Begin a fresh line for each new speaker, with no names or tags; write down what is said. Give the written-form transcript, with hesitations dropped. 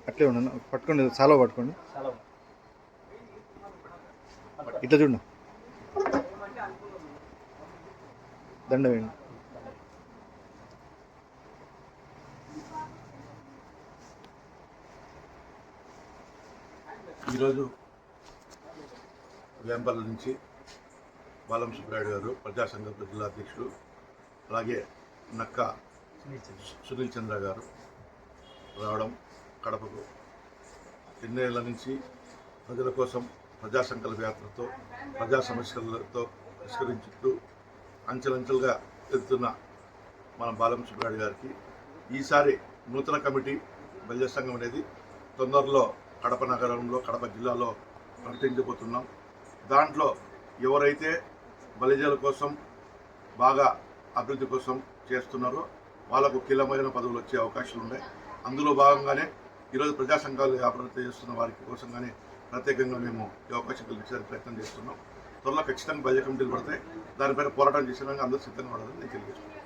అట్లే ఉన్నాను పట్టుకోండి చాలా పట్టుకోండి ఇట్లా చూడండి దండ వేయండి
ఈరోజు వేంపల్లి నుంచి బాలం సుబ్రాయుడు గారు ప్రజాసంఘ జిల్లా అధ్యక్షుడు, అలాగే నక్క సునీల్ చంద్ర గారు రావడం కడపకు ఎన్నేళ్ల నుంచి ప్రజల కోసం ప్రజా సంకల్ప యాత్రతో ప్రజా సమస్యలతో పరిష్కరించుతూ అంచెలంచెలుగా ఎదుగుతున్న మన బాలం సుబ్రాయుడు గారికి ఈసారి నూతన కమిటీ బలిజ సంఘం అనేది తొందరలో కడప నగరంలో కడప జిల్లాలో ప్రకటించబోతున్నాం. దాంట్లో ఎవరైతే బలిజల కోసం బాగా అభివృద్ధి కోసం చేస్తున్నారో వాళ్ళకు కీలకమైన పదవులు వచ్చే అవకాశాలు ఉన్నాయి. అందులో భాగంగానే ఈరోజు ప్రజా సంఘాలు అభివృద్ధి చేస్తున్న వారికి కోసంగానే ప్రత్యేకంగా మేము ఈ అవకాశం కల్పించడానికి ప్రయత్నం చేస్తున్నాం. త్వరలో ఖచ్చితంగా బలిజ కమిటీలు పడతాయి. దానిపైన పోరాటం చేసేందుకు అందరూ సిద్ధంగా ఉండాలని నేను తెలియజేస్తున్నాను.